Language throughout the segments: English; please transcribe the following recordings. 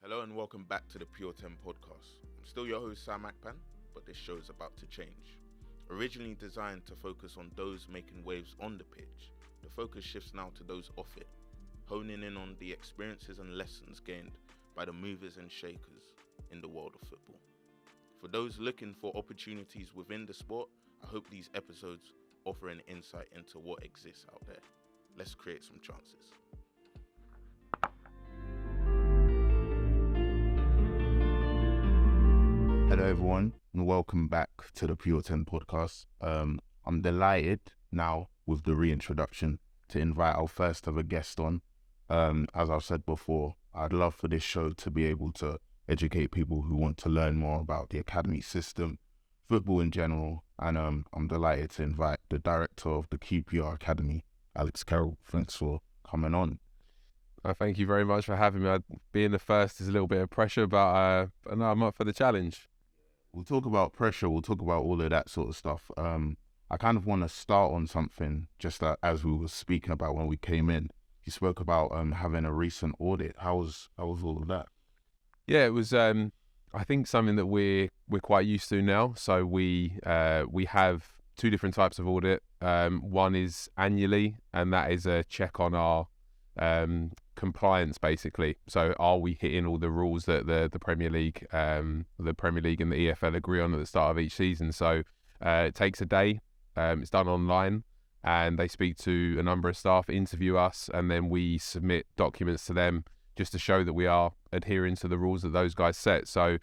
Hello and welcome back to the Pure 10 podcast. I'm still your host Sam Akpan, but this show is about to change. Originally designed to focus on those making waves on the pitch, the focus shifts now to those off it, honing in on the experiences and lessons gained by the movers and shakers in the world of football. For those looking for opportunities within the sport, I hope these episodes offer an insight into what exists out there. Let's create some chances. Hello everyone and welcome back to the Pure 10 podcast. I'm delighted now with the reintroduction to invite our first ever guest on. As I've said before, I'd love for this show to be able to educate people who want to learn more about the academy system, football in general, and I'm delighted to invite the director of the QPR Academy, Alex Carroll. Thanks for coming on. Thank you very much for having me. Being the first is a little bit of pressure, but no, I'm up for the challenge. We'll talk about pressure, we'll talk about all of that sort of stuff. I kind of want to start on something just as we were speaking about when we came in. You spoke about having a recent audit. How was all of that? Yeah, it was I think something that we're quite used to now. So we have two different types of audit. One is annually, and that is a check on our compliance, basically. So are we hitting all the rules that the Premier League and the EFL agree on at the start of each season? So it takes a day. It's done online, and they speak to a number of staff, interview us, and then we submit documents to them just to show that we are adhering to the rules that those guys set. So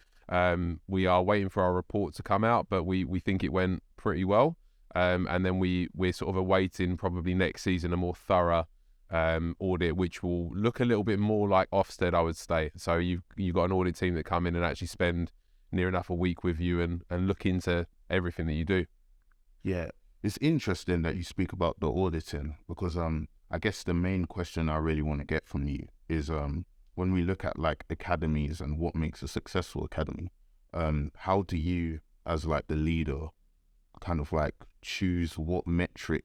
we are waiting for our report to come out, but we think it went pretty well. And then we're sort of awaiting probably next season a more thorough audit, which will look a little bit more like Ofsted, I would say. So you've got an audit team that come in and actually spend near enough a week with you and look into everything that you do. Yeah, it's interesting that you speak about the auditing because I guess the main question I really want to get from you is when we look at like academies and what makes a successful academy, how do you as like the leader kind of like choose what metric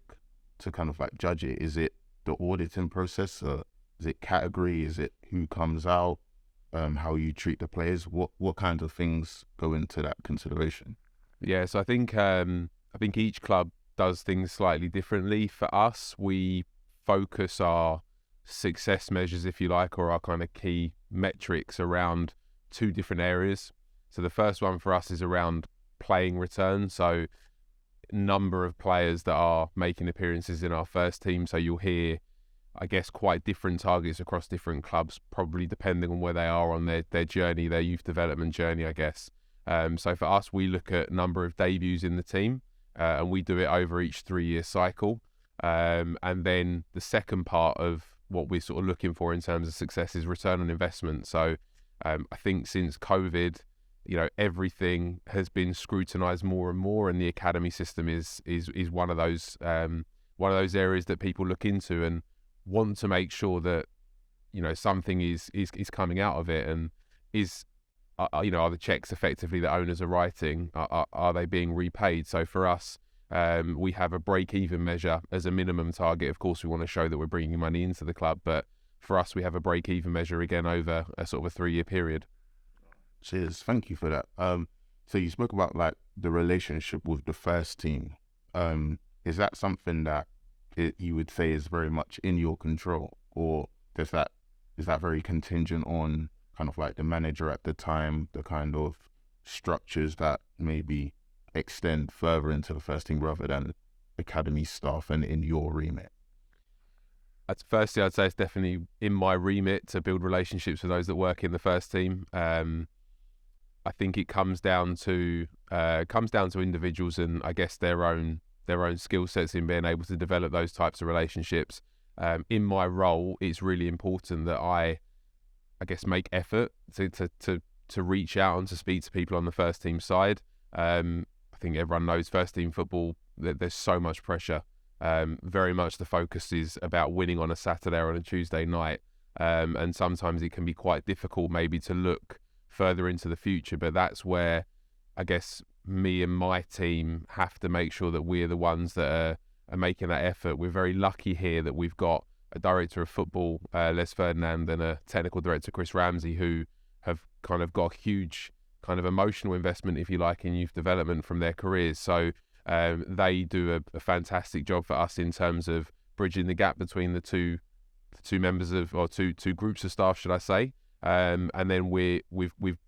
to kind of like judge it? Is it the auditing process? Is it category? Is it who comes out? How you treat the players? What kinds of things go into that consideration? Yeah, so I think each club does things slightly differently. For us, we focus our success measures, if you like, or our kind of key metrics around two different areas. So the first one for us is around playing return. So number of players that are making appearances in our first team. So you'll hear, I guess, quite different targets across different clubs, probably depending on where they are on their journey, their youth development journey, I guess. So for us, we look at number of debuts in the team, and we do it over each 3-year cycle. And then the second part of what we're sort of looking for in terms of success is return on investment. So I think since COVID, everything has been scrutinized more and more, and the academy system is one of those areas that people look into and want to make sure that something is coming out of it, and are the checks effectively that owners are writing, are they being repaid? So for us, we have a break-even measure as a minimum target. Of course, we want to show that we're bringing money into the club, but for us, we have a break-even measure again over a sort of a 3-year period. Cheers, thank you for that. So you spoke about like the relationship with the first team. Is that something that you would say is very much in your control, or is that very contingent on kind of like the manager at the time, the kind of structures that maybe extend further into the first team rather than academy staff and in your remit? Firstly, I'd say it's definitely in my remit to build relationships with those that work in the first team. I think it comes down to individuals and I guess their own skill sets in being able to develop those types of relationships. In my role, it's really important that I guess make effort to reach out and to speak to people on the first team side. I think everyone knows first team football, that there's so much pressure. Very much the focus is about winning on a Saturday or on a Tuesday night, and sometimes it can be quite difficult maybe to look further into the future, but that's where I guess me and my team have to make sure that we're the ones that are making that effort. We're very lucky here that we've got a director of football, Les Ferdinand, and a technical director, Chris Ramsey, who have kind of got a huge kind of emotional investment, if you like, in youth development from their careers. So they do a fantastic job for us in terms of bridging the gap between the two members of, or two groups of staff, should I say. And then we've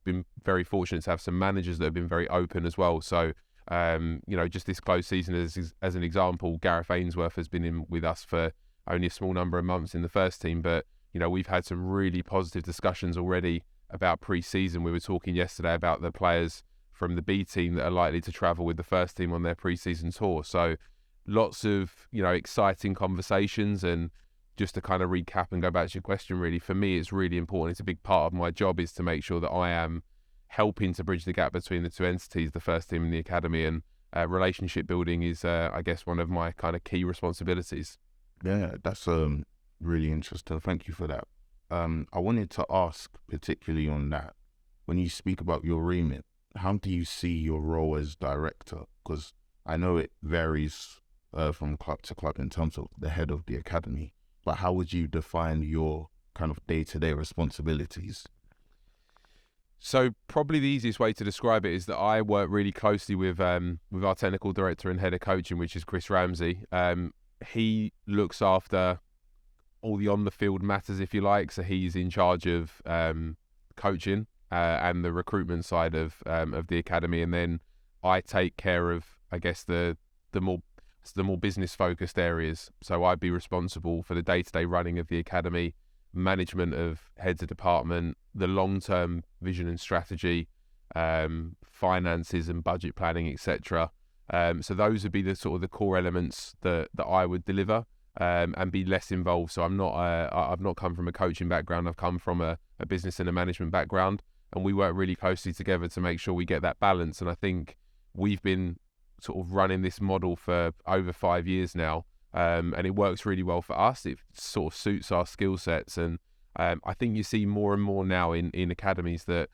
been very fortunate to have some managers that have been very open as well. So just this close season as an example, Gareth Ainsworth has been in with us for only a small number of months in the first team, but we've had some really positive discussions already about pre-season. We were talking yesterday about the players from the B team that are likely to travel with the first team on their pre-season tour. So lots of exciting conversations. And just to kind of recap and go back to your question, really, for me, it's really important. It's a big part of my job is to make sure that I am helping to bridge the gap between the two entities, the first team and the academy. And relationship building is, I guess, one of my kind of key responsibilities. Yeah, that's really interesting. Thank you for that. I wanted to ask particularly on that, when you speak about your remit, how do you see your role as director? Because I know it varies from club to club in terms of the head of the academy, but how would you define your kind of day-to-day responsibilities? So probably the easiest way to describe it is that I work really closely with our technical director and head of coaching, which is Chris Ramsey. He looks after all the on-the-field matters, if you like. So he's in charge of coaching and the recruitment side of the academy, and then I take care of, I guess, the more business-focused areas. So I'd be responsible for the day-to-day running of the academy, management of heads of department, the long-term vision and strategy, finances and budget planning, etc. So those would be the sort of the core elements that I would deliver. And be less involved. So I've not come from a coaching background. I've come from a business and a management background, and we work really closely together to make sure we get that balance. And I think we've been sort of running this model for over 5 years now, and it works really well for us. It sort of suits our skill sets, and I think you see more and more now in academies that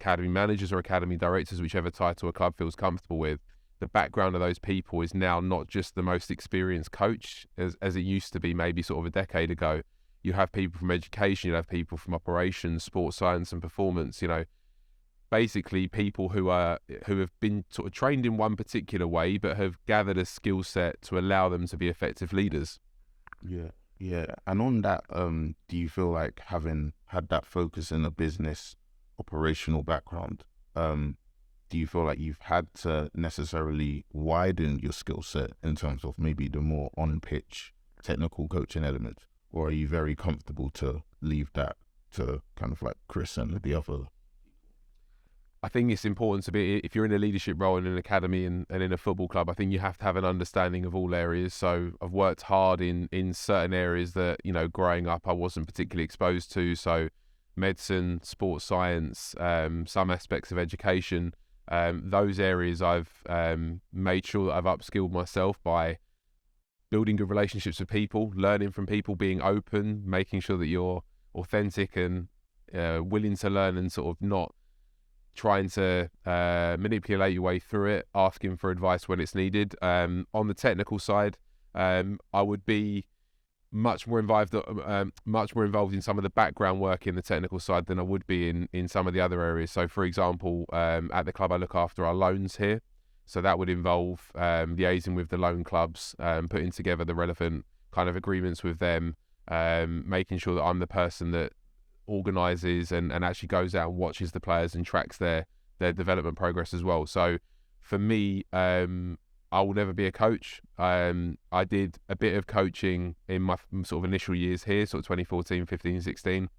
academy managers or academy directors, whichever title a club feels comfortable with, the background of those people is now not just the most experienced coach as it used to be maybe sort of a decade ago. You have people from education, you have people from operations, sports science and performance, basically people who have been sort of trained in one particular way but have gathered a skill set to allow them to be effective leaders. Yeah. And on that, do you feel like, having had that focus in a business operational background, do you feel like you've had to necessarily widen your skill set in terms of maybe the more on-pitch technical coaching elements? Or are you very comfortable to leave that to kind of like Chris and the other? I think it's important to be, if you're in a leadership role in an academy and in a football club, I think you have to have an understanding of all areas. So I've worked hard in certain areas that, growing up I wasn't particularly exposed to. So medicine, sports science, some aspects of education. Those areas I've made sure that I've upskilled myself by building good relationships with people, learning from people, being open, making sure that you're authentic and willing to learn and sort of not trying to manipulate your way through it, asking for advice when it's needed. On the technical side, I would be much more involved in some of the background work in the technical side than I would be in some of the other areas. So, for example, at the club I look after our loans here. So that would involve liaising with the loan clubs, putting together the relevant kind of agreements with them, making sure that I'm the person that organises and actually goes out and watches the players and tracks their development progress as well. So for me, I will never be a coach. I did a bit of coaching in my sort of initial years here, sort of 2014, 15, 16.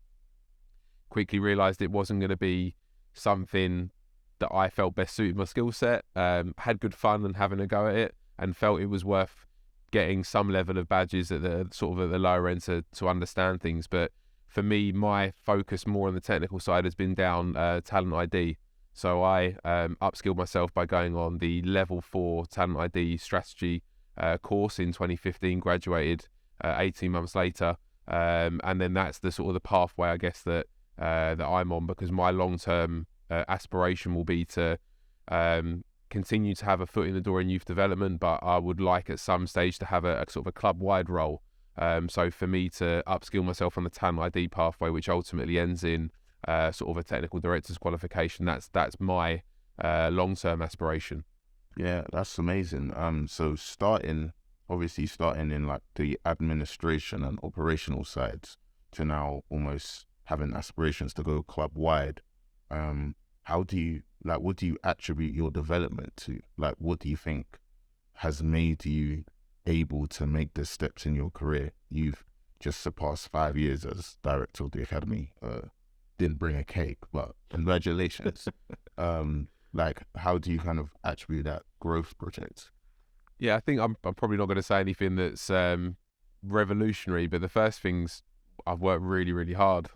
Quickly realised it wasn't going to be something that I felt best suited my skill set. Had good fun and having a go at it, and felt it was worth getting some level of badges at the sort of at the lower end to understand things. But for me, my focus more on the technical side has been down talent ID. So I upskilled myself by going on the level 4 talent ID strategy course in 2015, graduated 18 months later. And then that's the sort of the pathway, I guess, that I'm on, because my long-term aspiration will be to continue to have a foot in the door in youth development, but I would like at some stage to have a sort of a club-wide role. So for me to upskill myself on the talent ID pathway, which ultimately ends in sort of a technical director's qualification. That's my long-term aspiration. Yeah, that's amazing. So obviously starting in like the administration and operational sides to now almost having aspirations to go club wide. What do you attribute your development to? Like, what do you think has made you able to make the steps in your career? You've just surpassed 5 years as director of the academy. Didn't bring a cake, but congratulations. Like, how do you kind of attribute that growth project? Yeah, I think I'm probably not going to say anything that's revolutionary, but the first thing's I've worked really, really hard.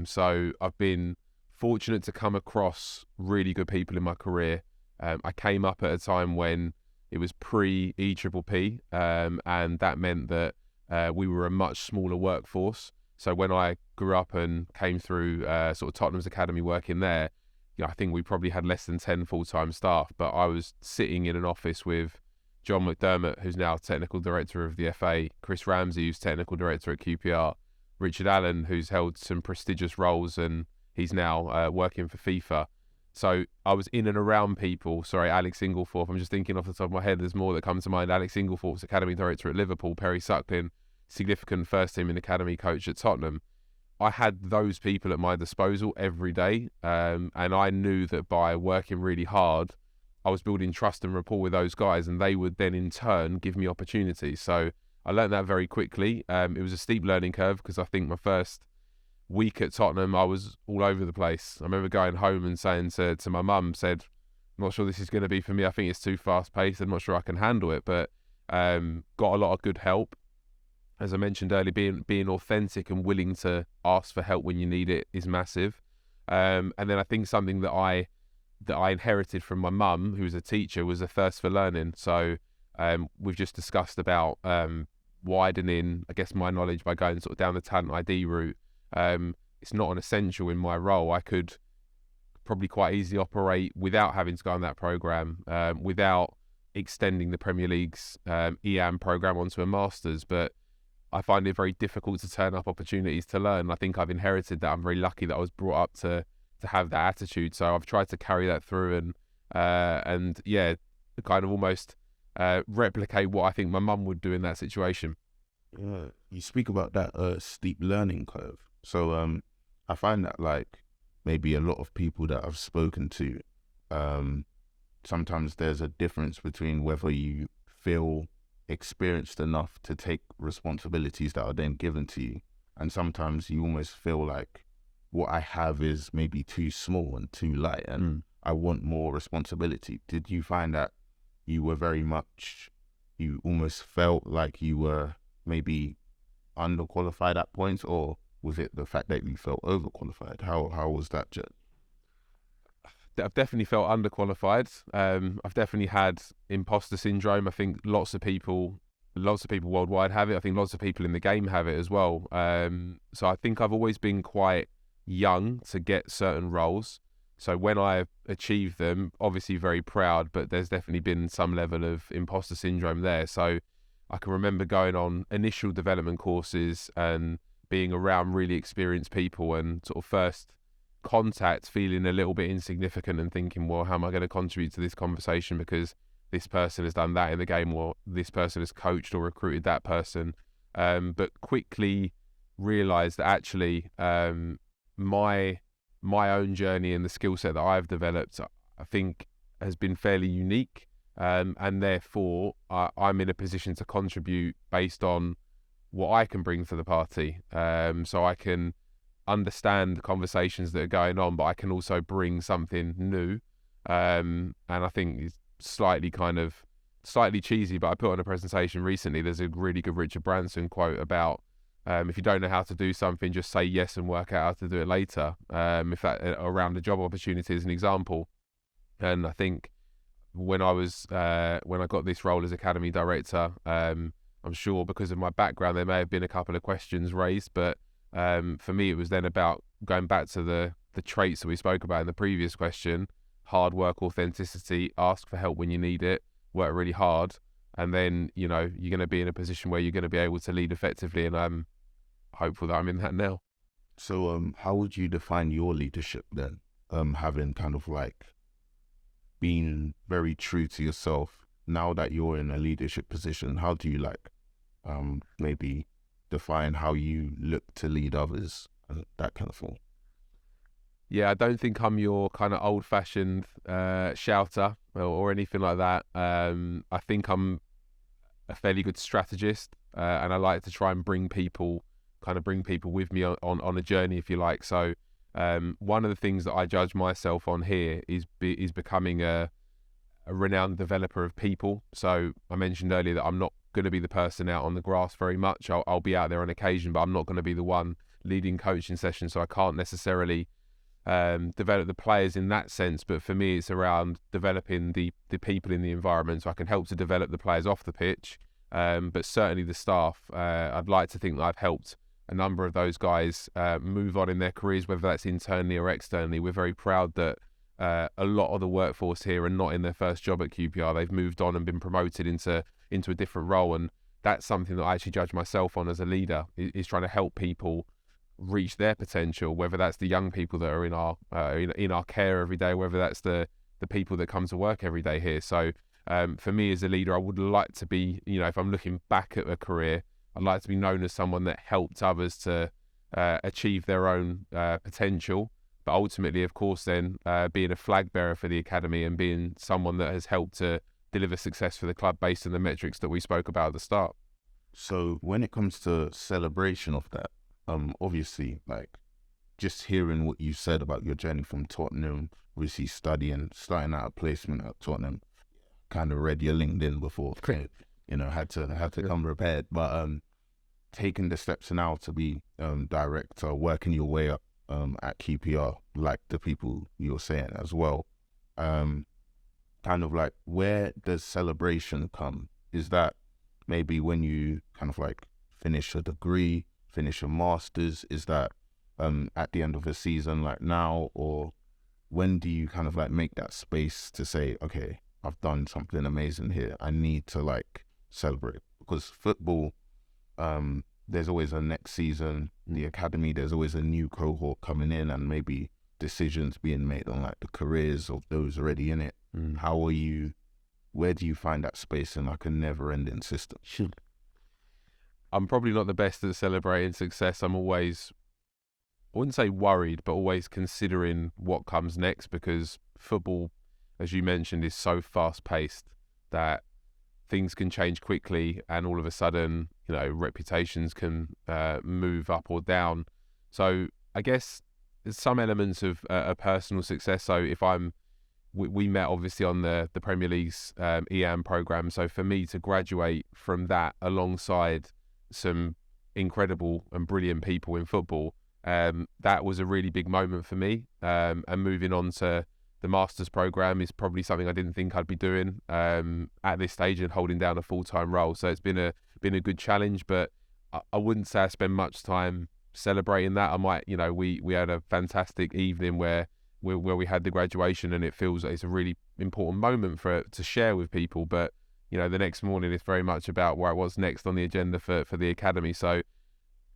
So I've been fortunate to come across really good people in my career. I came up at a time when it was pre-EPPP, and that meant that we were a much smaller workforce. So when I grew up and came through sort of Tottenham's academy working there, I think we probably had less than 10 full-time staff, but I was sitting in an office with John McDermott, who's now technical director of the FA, Chris Ramsey, who's technical director at QPR, Richard Allen, who's held some prestigious roles and he's now working for FIFA. So I was in and around people. Sorry, Alex Inglethorpe. I'm just thinking off the top of my head, there's more that come to mind. Alex Inglethorpe's academy director at Liverpool, Perry Sucklin, significant first team and academy coach at Tottenham. I had those people at my disposal every day, and I knew that by working really hard, I was building trust and rapport with those guys, and they would then in turn give me opportunities. So I learned that very quickly. It was a steep learning curve because I think my first week at Tottenham, I was all over the place. I remember going home and saying to my mum, I'm not sure this is going to be for me. I think it's too fast paced. I'm not sure I can handle it, but got a lot of good help. As I mentioned earlier, being authentic and willing to ask for help when you need it is massive. And then I think something that I inherited from my mum, who was a teacher, was a thirst for learning. So we've just discussed about widening, I guess, my knowledge by going sort of down the talent ID route. It's not an essential in my role. I could probably quite easily operate without having to go on that program, without extending the Premier League's EAM program onto a Masters, but I find it very difficult to turn up opportunities to learn. I think I've inherited that. I'm very lucky that I was brought up to have that attitude. So I've tried to carry that through and yeah, kind of almost replicate what I think my mum would do in that situation. Yeah, you speak about that steep learning curve. So I find that like maybe a lot of people that I've spoken to, sometimes there's a difference between whether you feel experienced enough to take responsibilities that are then given to you, and sometimes you almost feel like what I have is maybe too small and too light and I want more responsibility. Did you find that you almost felt like you were maybe underqualified at points, or was it the fact that you felt overqualified? How was that, Jet? I've definitely felt underqualified. I've definitely had imposter syndrome. I think lots of people worldwide have it. I think lots of people in the game have it as well. So I think I've always been quite young to get certain roles. So when I achieved them, obviously very proud, but there's definitely been some level of imposter syndrome there. So I can remember going on initial development courses and being around really experienced people and sort of first contact feeling a little bit insignificant and thinking, well, how am I going to contribute to this conversation because this person has done that in the game, or this person has coached or recruited that person. But quickly realised that actually my own journey and the skill set that I've developed, I think, has been fairly unique, and therefore I'm in a position to contribute based on what I can bring to the party. So I can understand the conversations that are going on, but I can also bring something new. And I think it's slightly cheesy, but I put on a presentation recently, there's a really good Richard Branson quote about if you don't know how to do something, just say yes and work out how to do it later. If that around the job opportunity is an example. And I think when I got this role as academy director, I'm sure because of my background there may have been a couple of questions raised, but for me it was then about going back to the traits that we spoke about in the previous question: hard work, authenticity, ask for help when you need it, work really hard, and then you're going to be in a position where you're going to be able to lead effectively, and I'm hopeful that I'm in that now. So how would you define your leadership then? Having kind of like been very true to yourself, now that you're in a leadership position, how do you like maybe define how you look to lead others and that kind of thing? Yeah, I don't think I'm your kind of old-fashioned shouter or anything like that. I think I'm a fairly good strategist, and I like to try and bring people with me on a journey, if you like. So one of the things that I judge myself on here is becoming a renowned developer of people. So I mentioned earlier that I'm not going to be the person out on the grass very much. I'll be out there on occasion, but I'm not going to be the one leading coaching sessions. So I can't necessarily develop the players in that sense. But for me, it's around developing the people in the environment. So I can help to develop the players off the pitch, but certainly the staff. I'd like to think that I've helped a number of those guys move on in their careers, whether that's internally or externally. We're very proud that a lot of the workforce here are not in their first job at QPR. They've moved on and been promoted into a different role, and that's something that I actually judge myself on as a leader, is trying to help people reach their potential, whether that's the young people that are in our care every day, whether that's the people that come to work every day here. So for me as a leader, I would like to be, if I'm looking back at a career, I'd like to be known as someone that helped others to achieve their own potential, but ultimately, of course, then being a flag bearer for the academy and being someone that has helped to deliver success for the club based on the metrics that we spoke about at the start. So when it comes to celebration of that, obviously, like just hearing what you said about your journey from Tottenham, obviously starting out a placement at Tottenham, kind of read your LinkedIn before, had to come prepared. But taking the steps now to be director, working your way up at QPR, like the people you were saying as well, kind of like, where does celebration come? Is that maybe when you kind of like finish a degree, finish a master's? Is that at the end of a season like now? Or when do you kind of like make that space to say, okay, I've done something amazing here, I need to like celebrate? Because football, there's always a next season. The academy, there's always a new cohort coming in, and maybe decisions being made on like the careers of those already in it. Where do you find that space in like a never-ending system? I'm probably not the best at celebrating success. I'm always, I wouldn't say worried, but always considering what comes next, because football, as you mentioned, is so fast-paced that things can change quickly, and all of a sudden, reputations can move up or down. So I guess there's some elements of a personal success. So if we met obviously on the Premier League's EAM program. So for me to graduate from that alongside some incredible and brilliant people in football, that was a really big moment for me. And moving on to the Masters program is probably something I didn't think I'd be doing at this stage and holding down a full-time role. So it's been a good challenge, but I wouldn't say I spend much time celebrating that. I might, we had a fantastic evening where we had the graduation, and it feels like it's a really important moment to share with people. But the next morning it's very much about what's next on the agenda for the academy. So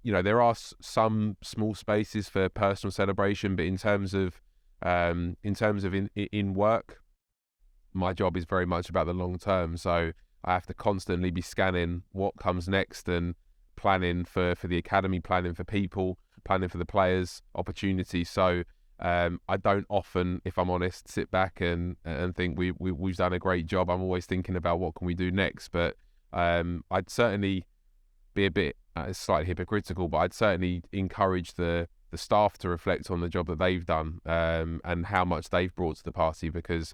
there are some small spaces for personal celebration, but in terms of in work, my job is very much about the long term. So I have to constantly be scanning what comes next and planning for the academy, planning for people, planning for the players, opportunities. So I don't often, if I'm honest, sit back and think we've done a great job. I'm always thinking about what can we do next. But I'd certainly be a bit slightly hypocritical, but I'd certainly encourage the staff to reflect on the job that they've done and how much they've brought to the party, because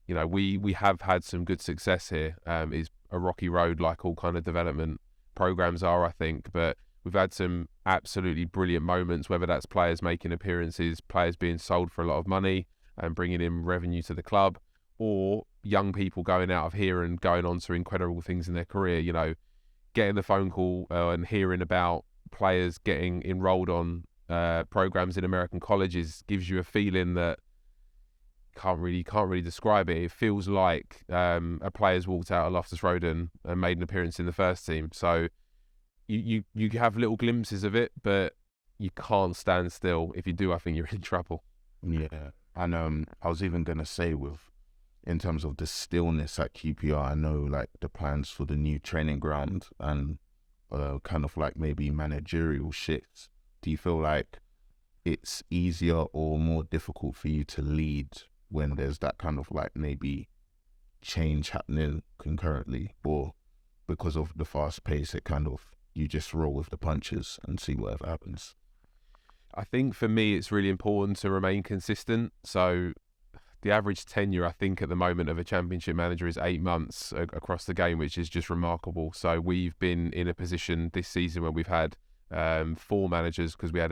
we have had some good success here. It's a rocky road, like all kind of development programs are, I think, but we've had some absolutely brilliant moments, whether that's players making appearances, players being sold for a lot of money and bringing in revenue to the club, or young people going out of here and going on to incredible things in their career. Getting the phone call and hearing about players getting enrolled on programs in American colleges gives you a feeling that can't really describe it. It feels like a player's walked out of Loftus Road and made an appearance in the first team. So you have little glimpses of it, but you can't stand still. If you do, I think you're in trouble. Yeah. And I was even gonna say, in terms of the stillness at QPR, I know like the plans for the new training ground and kind of like maybe managerial shifts. Do you feel like it's easier or more difficult for you to lead when there's that kind of like maybe change happening concurrently, or because of the fast pace, it kind of, you just roll with the punches and see whatever happens? I think for me, it's really important to remain consistent. So the average tenure, I think, at the moment of a championship manager is 8 months across the game, which is just remarkable. So we've been in a position this season where we've had 4 managers, because we had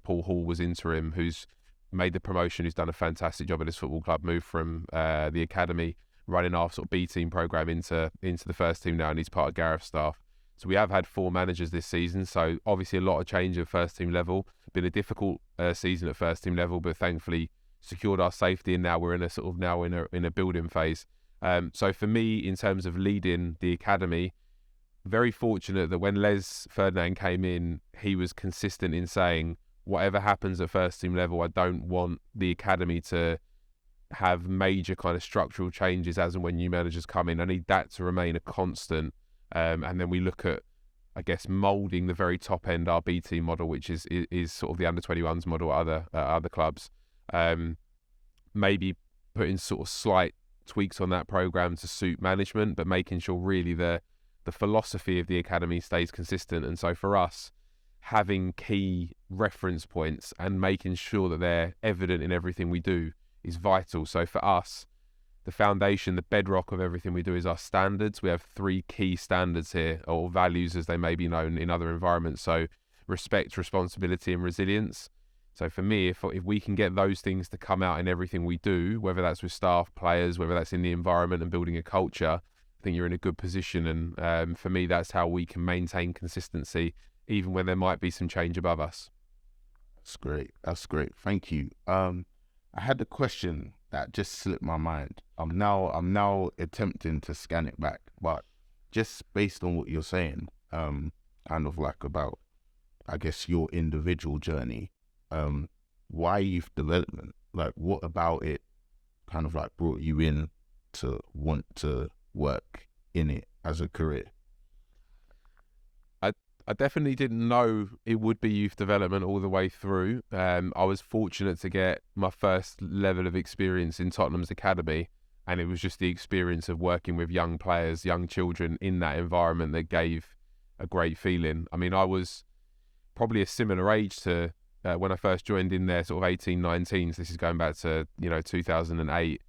Paul Hall was interim, who's made the promotion, who's done a fantastic job at this football club, moved from the academy, running our sort of B team program into the first team now, and he's part of Gareth's staff. So we have had 4 managers this season. So obviously a lot of change at first team level. Been a difficult season at first team level, but thankfully secured our safety, and now we're in a building phase. So for me, in terms of leading the academy, very fortunate that when Les Ferdinand came in, he was consistent in saying, whatever happens at first team level, I don't want the academy to have major kind of structural changes as and when new managers come in. I need that to remain a constant. And then we look at, I guess, moulding the very top end, our B team model, which is sort of the under-21s model at other clubs. Maybe putting sort of slight tweaks on that program to suit management, but making sure really the philosophy of the academy stays consistent. And so for us, having key reference points and making sure that they're evident in everything we do is vital. So for us, the foundation, the bedrock of everything we do is our standards. We have 3 key standards here, or values as they may be known in other environments. So respect, responsibility, and resilience. So for me, if we can get those things to come out in everything we do, whether that's with staff, players, whether that's in the environment and building a culture, I think you're in a good position. And for me, that's how we can maintain consistency, even when there might be some change above us. That's great. That's great. Thank you. I had a question that just slipped my mind. I'm now attempting to scan it back, but just based on what you're saying, kind of like about, I guess, your individual journey, why youth development? Like, what about it kind of like brought you in to want to work in it as a career? I definitely didn't know it would be youth development all the way through. I was fortunate to get my first level of experience in Tottenham's academy, and it was just the experience of working with young players, young children in that environment that gave a great feeling. I mean, I was probably a similar age to when I first joined in there, sort of 18, 19. So this is going back to 2008.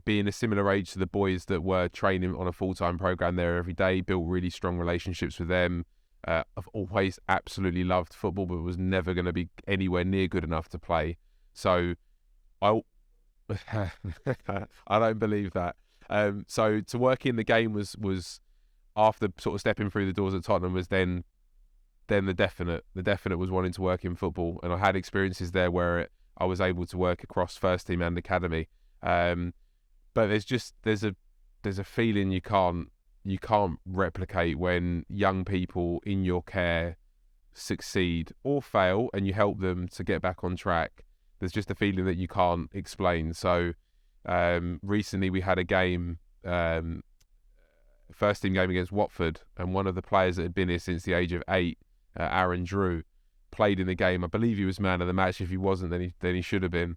Being a similar age to the boys that were training on a full-time program there every day, built really strong relationships with them. I've always absolutely loved football, but was never going to be anywhere near good enough to play. So I don't believe that. So to work in the game was after sort of stepping through the doors at Tottenham was then the definite. The definite was wanting to work in football, and I had experiences there where I was able to work across first team and academy. But there's a feeling you can't replicate when young people in your care succeed or fail, and you help them to get back on track. There's just a feeling that you can't explain. So recently we had a game, first team game against Watford, and one of the players that had been here since the age of 8, Aaron Drewe, played in the game. I believe he was man of the match. If he wasn't, then he should have been.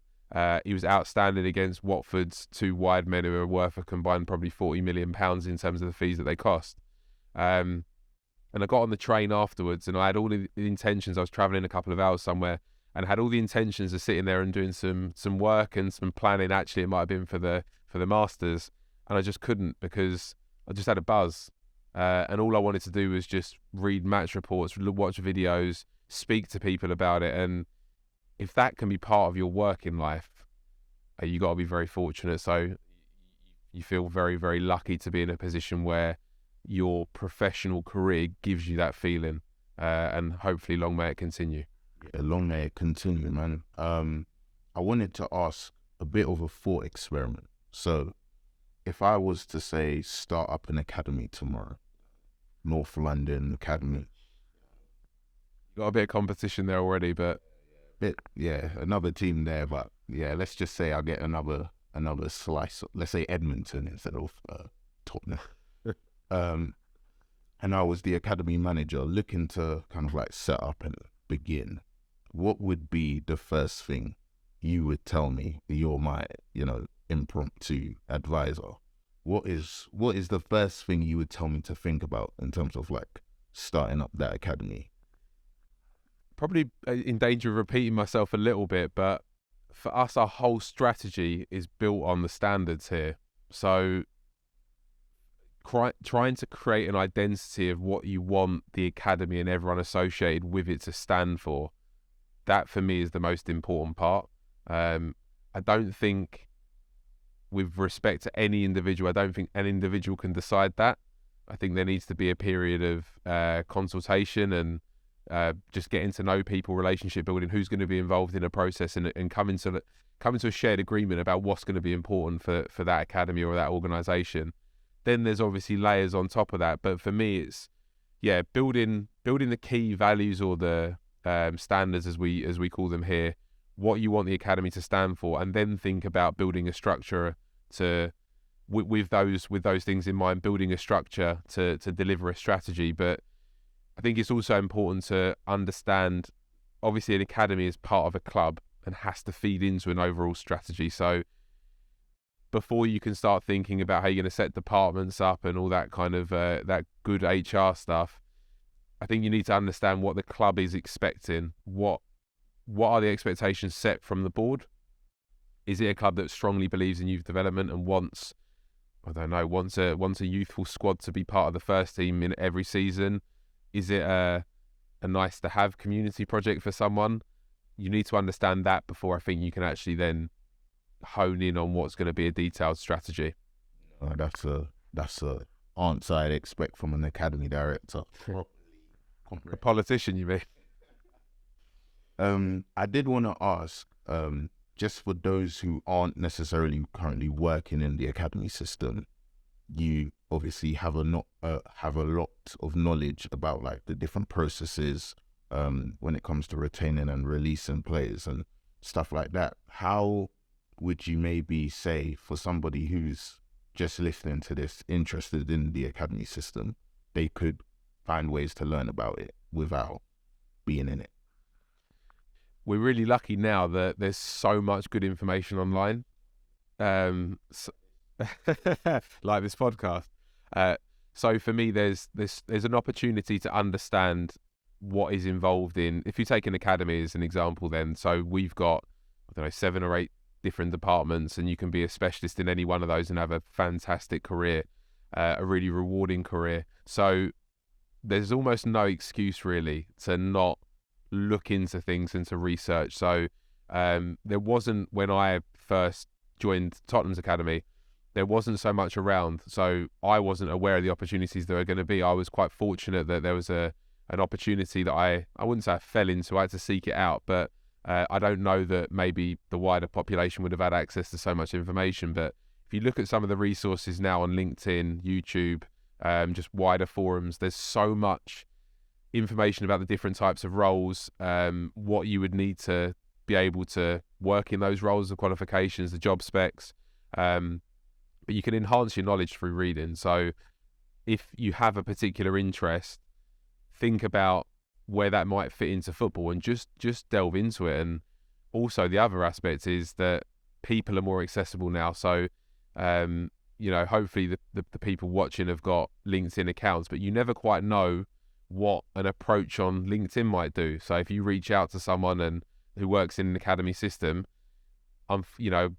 He was outstanding against Watford's 2 wide men who are worth a combined probably £40 million in terms of the fees that they cost. And I got on the train afterwards, and I had all the intentions. I was travelling a couple of hours somewhere, and had all the intentions of sitting there and doing some work and some planning. Actually, it might have been for the Masters, and I just couldn't because I just had a buzz. And all I wanted to do was just read match reports, watch videos, speak to people about it. And if that can be part of your work in life, you got to be very fortunate. So you feel very, very lucky to be in a position where your professional career gives you that feeling, and hopefully long may it continue. Yeah, long may it continue, man. I wanted to ask a bit of a thought experiment. So if I was to say start up an academy tomorrow, North London Academy, got a bit of competition there already, but another team there. But yeah, let's just say I get another slice. Let's say Edmonton instead of Tottenham. And I was the academy manager looking to kind of like set up and begin. What would be the first thing you would tell me? You're my, impromptu advisor. What is the first thing you would tell me to think about in terms of like starting up that academy? Probably in danger of repeating myself a little bit, but for us, our whole strategy is built on the standards here. So trying to create an identity of what you want the academy and everyone associated with it to stand for, that for me is the most important part. I don't think, with respect to any individual, I don't think an individual can decide that. I think there needs to be a period of consultation and just getting to know people, relationship building, who's going to be involved in a process, and coming to a shared agreement about what's going to be important for that academy or that organisation. Then there's obviously layers on top of that. But for me, it's building the key values or the standards as we call them here, what you want the academy to stand for, and then think about building a structure with those things in mind, building a structure to deliver a strategy. But I think it's also important to understand, obviously an academy is part of a club and has to feed into an overall strategy. So before you can start thinking about how you're going to set departments up and all that kind of that good HR stuff, I think you need to understand what the club is expecting. What are the expectations set from the board? Is it a club that strongly believes in youth development and wants a youthful squad to be part of the first team in every season? Is it a nice to have community project for someone? You need to understand that before I think you can actually then hone in on what's going to be a detailed strategy. That's a answer I'd expect from an academy director. A politician, you mean? I did want to ask, just for those who aren't necessarily currently working in the academy system, you obviously have a lot of knowledge about like the different processes when it comes to retaining and releasing players and stuff like that. How would you maybe say, for somebody who's just listening to this, interested in the academy system, they could find ways to learn about it without being in it? We're really lucky now that there's so much good information online, like this podcast. So for me, there's an opportunity to understand what is involved in. If you take an academy as an example, then so we've got 7 or 8 different departments, and you can be a specialist in any one of those and have a fantastic career, a really rewarding career. So there's almost no excuse really to not look into things and to research. So there wasn't, when I first joined Tottenham's academy, there wasn't so much around, so I wasn't aware of the opportunities there were going to be. I was quite fortunate that there was an opportunity that I wouldn't say I fell into, I had to seek it out, but I don't know that maybe the wider population would have had access to so much information. But if you look at some of the resources now on LinkedIn, YouTube, just wider forums, there's so much information about the different types of roles, what you would need to be able to work in those roles, the qualifications, the job specs. But you can enhance your knowledge through reading. So if you have a particular interest, think about where that might fit into football and just delve into it. And also the other aspect is that people are more accessible now. So, hopefully the people watching have got LinkedIn accounts, but you never quite know what an approach on LinkedIn might do. So if you reach out to someone who works in an academy system,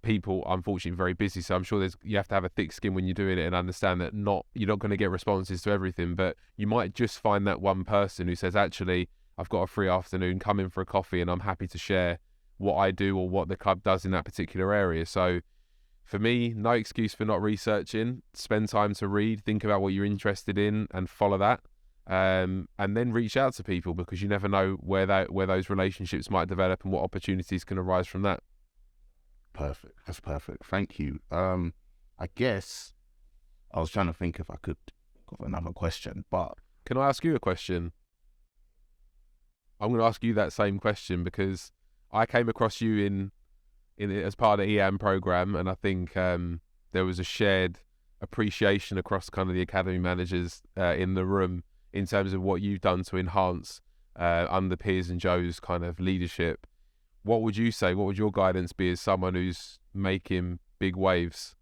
people unfortunately very busy, so I'm sure you have to have a thick skin when you're doing it and understand that you're not going to get responses to everything, but you might just find that one person who says, actually, I've got a free afternoon, come in for a coffee and I'm happy to share what I do or what the club does in that particular area. So for me, no excuse for not researching. Spend time to read, think about what you're interested in and follow that, and then reach out to people, because you never know where those relationships might develop and what opportunities can arise from that. Perfect. That's perfect. Thank you. I guess I was trying to think if I could think of another question, but can I ask you a question? I'm going to ask you that same question, because I came across you in as part of the EAM program, and I think there was a shared appreciation across kind of the academy managers in the room in terms of what you've done to enhance under Piers and Joe's kind of leadership. What would you say? What would your guidance be as someone who's making big waves?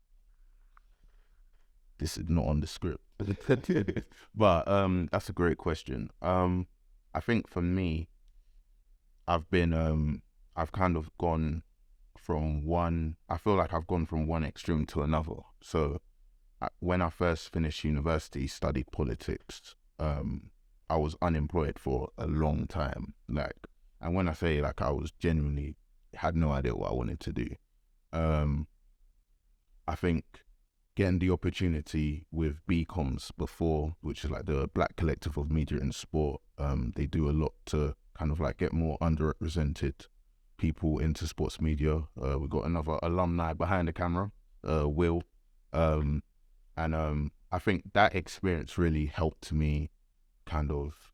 This is not on the script, but that's a great question. I think for me, I've kind of gone from I feel like I've gone from one extreme to another. So when I first finished university, studied politics, I was unemployed for a long time. And when I say I was genuinely had no idea what I wanted to do. I think getting the opportunity with BComs before, which is the Black Collective of Media and Sport, they do a lot to kind of get more underrepresented people into sports media. We've got another alumni behind the camera, Will. I think that experience really helped me kind of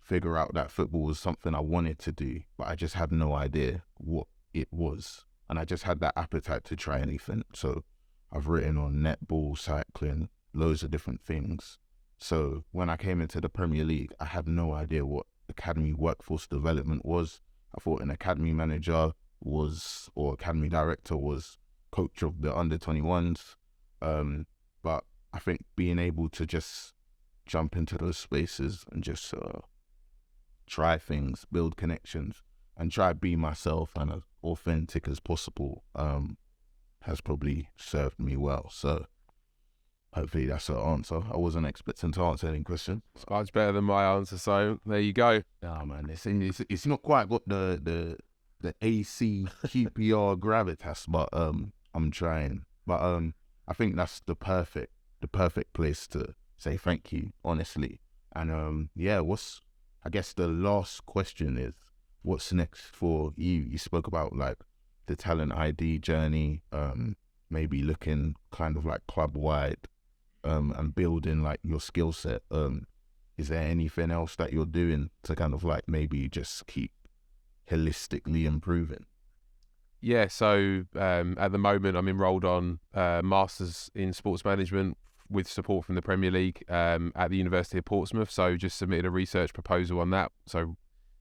figure out that football was something I wanted to do, but I just had no idea what it was. And I just had that appetite to try anything. So I've written on netball, cycling, loads of different things. So when I came into the Premier League, I had no idea what academy workforce development was. I thought an academy manager or academy director was coach of the under-21s. But I think being able to just jump into those spaces and just try things, build connections, and try to be myself and as authentic as possible has probably served me well. So hopefully that's the answer. I wasn't expecting to answer any question. It's much better than my answer, so there you go. Nah, man, it's not quite got the AC QPR gravitas, but I'm trying. But I think that's the perfect place to say thank you, honestly. And I guess the last question is, what's next for you? You spoke about the talent ID journey, maybe looking kind of club wide, and building your skill set. Is there anything else that you're doing to kind of maybe just keep holistically improving? Yeah, so at the moment I'm enrolled on Masters in Sports Management with support from the Premier League at the University of Portsmouth. So just submitted a research proposal on that. So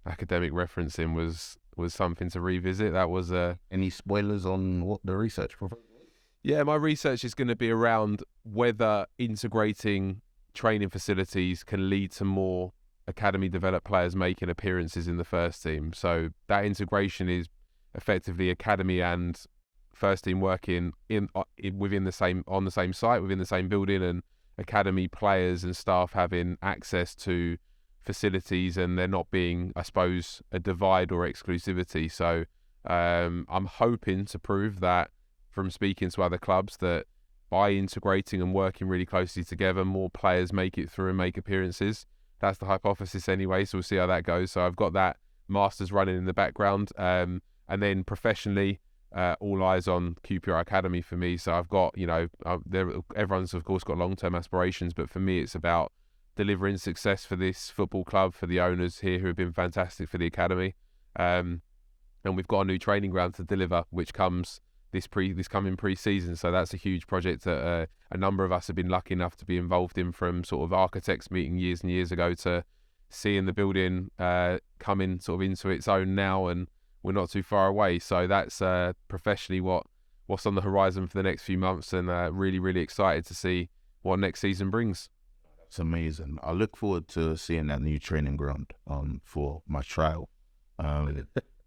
academic referencing was something to revisit. That was Any spoilers on what the research proposal was? Yeah, my research is going to be around whether integrating training facilities can lead to more academy developed players making appearances in the first team. So that integration is effectively academy and first team working within the same site, within the same building, and academy players and staff having access to facilities, and there not being, I suppose, a divide or exclusivity. So I'm hoping to prove that from speaking to other clubs that by integrating and working really closely together, more players make it through and make appearances. That's the hypothesis anyway, so we'll see how that goes. So I've got that Masters running in the background, and then professionally, all eyes on QPR Academy for me. So I've got, everyone's of course got long-term aspirations, but for me it's about delivering success for this football club, for the owners here who have been fantastic for the academy. And we've got a new training ground to deliver, which comes this coming pre-season. So that's a huge project that a number of us have been lucky enough to be involved in, from sort of architects meeting years and years ago to seeing the building coming sort of into its own now, and we're not too far away. So that's professionally what's on the horizon for the next few months, and really, really excited to see what next season brings. It's amazing. I look forward to seeing that new training ground for my trial.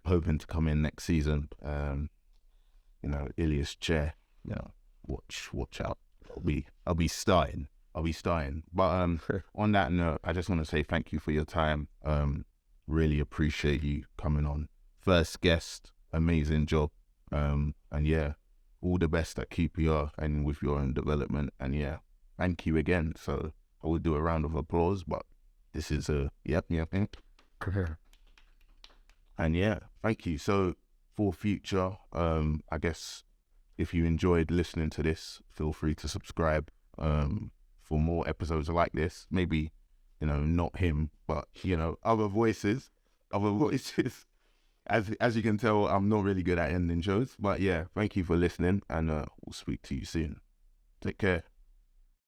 Hoping to come in next season. Ilias chair. Watch out. I'll be starting. But on that note, I just want to say thank you for your time. Really appreciate you coming on. First guest, amazing job. And all the best at QPR and with your own development. And thank you again. So I will do a round of applause, but this is yep. And thank you. So for future, I guess if you enjoyed listening to this, feel free to subscribe for more episodes like this. Maybe, not him, but, other voices. other voices. As you can tell, I'm not really good at ending shows. But yeah, thank you for listening, and we'll speak to you soon. Take care.